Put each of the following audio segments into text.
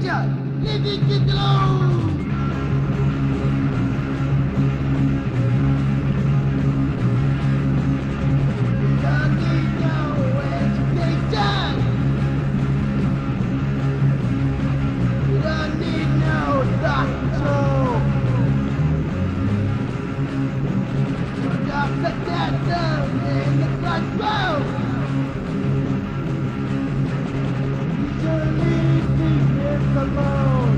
Teacher, leave these kids alone! Don't need no education! You don't need no doctor! Just a dancer in the classroom! Leave these kids alone!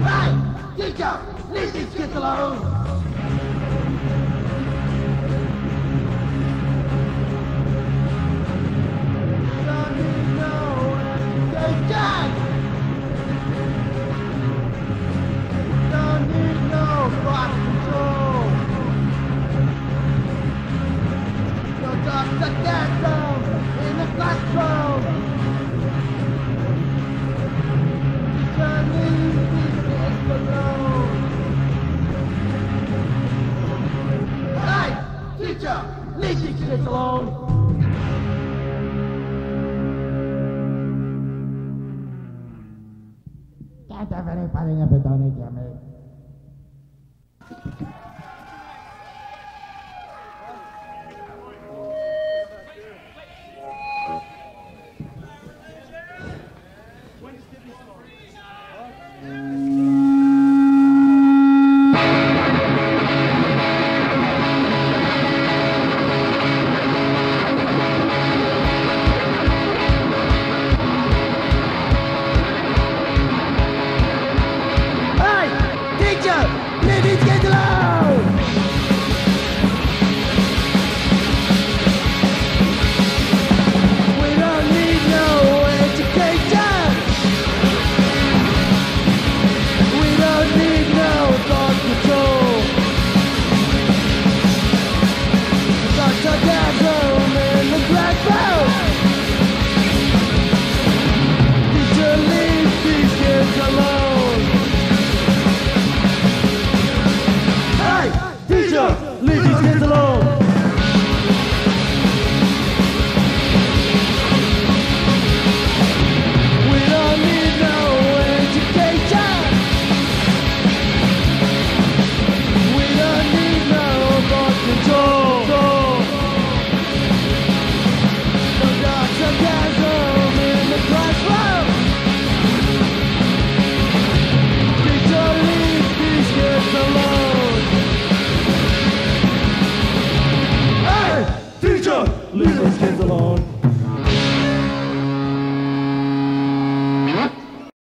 Hey! Teacher! Leave these kids alone! Don't need no education! Don't need no thought control! You're just a dancer in the classroom! Teacher, leave these kids alone! Hey! Teacher! Leave these kids alone! Can't have anybody in a bit on it,